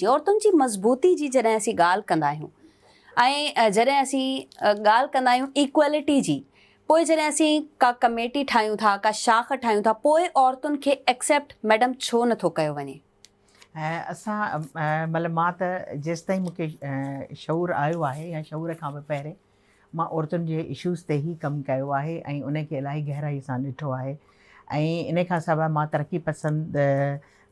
औरतुनि जी मज़बूती जी जॾहिं असीं ॻाल्हि कंदा आहियूं ऐं जॾहिं असीं ॻाल्हि कंदा आहियूं इक्वेलिटी जी, पोइ जॾहिं असीं का कमेटी ठाहियूं था, का शाख ठाहियूं था, पोइ औरतुनि खे एक्सेप्ट मैडम छो नथो कयो वञे? असां मतिलबु मां त जेसिताईं मूंखे शऊर आयो आहे या शऊर खां बि पहिरें मां औरतुनि जे इशूज़ ते ई कमु कयो आहे ऐं उनखे इलाही गहराई सां ॾिठो आहे। ऐं इन खां सवाइ मां तरक़ी पसंदि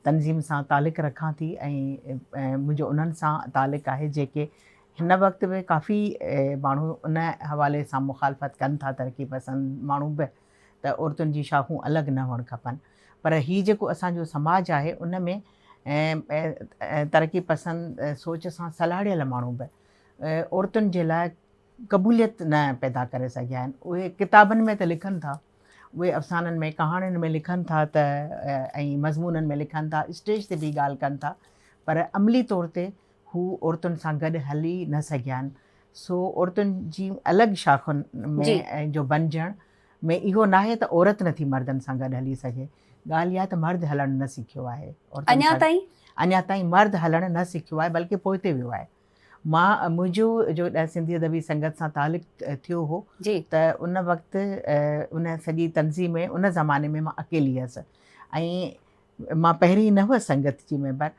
तनज़ीम सां तालुक़ु रखां थी ऐं मुंहिंजो उन्हनि सां तालुक़ु आहे जेके हिन वक़्तु बि काफ़ी माण्हू उन हवाले सां मुखालफ़त कनि था, तरक़ी पसंदि माण्हू बि, त औरतुनि जी शाखूं अलॻि न हुअणु खपनि। पर हीअ जेको असांजो समाज आहे उन में तरक़ी पसंदि सोच सां सलाहियल माण्हू बि औरतुनि जे लाइ क़बूलियत न पैदा करे सघिया आहिनि। उहे किताबनि में त लिखनि था, उहे अफ़साननि में कहाणियुनि में लिखनि था त ऐं मज़मूननि में लिखनि था, स्टेज ते बि ॻाल्हि कनि था, पर अमली तौर ते हू औरतुनि सां गॾु हली न सघिया आहिनि। सो औरतुनि जी अलॻि शाखुनि में जो बणिजण में इहो नाहे त औरत नथी मर्दनि सां गॾु हली सघे। ॻाल्हि इहा आहे त मर्द हलणु न सिखियो आहे औरतुनि सां। अञा ताईं मर्द हलणु न सिखियो आहे, बल्कि पोइते वियो आहे। मुंहिंजो जो सिंधी अदबी संगत सां तालुक़ु थियो हो त उन वक़्तु उन सॼी तनज़ीम में उन ज़माने में मां अकेली हुअसि ऐं मां पहिरीं न हुअसि संगत जी मेंबर,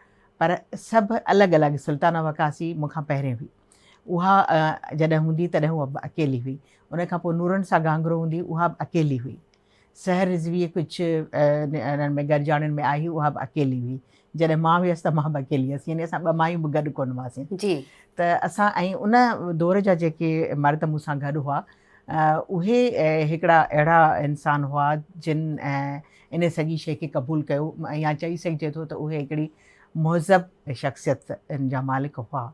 पर सभु अलॻि अलॻि। सुल्ताना वकासी मूंखां पहिरें हुई, उहा जॾहिं हूंदी तॾहिं उहा बि अकेली हुई। उन खां पोइ नूरनि सां घांगरो हूंदी, उहा बि अकेली हुई। सहर रिज़वी कुझु इन्हनि में गॾिजाणियुनि में आई, उहा बि अकेली हुई। जॾहिं मां हुयसि त मां बि अकेली हुअसि, यानी असां ॿ मायूं बि गॾु कोन हुआसीं। त असां ऐं उन दौर जा जेके मर्द मूंसां गॾु हुआ उहे हिकिड़ा अहिड़ा इंसान हुआ जिन इन सॼी शइ खे क़बूलु कयो, या चई सघिजे थो त उहे हिकिड़ी मुहज़ब शख़्सियत जा मालिक हुआ।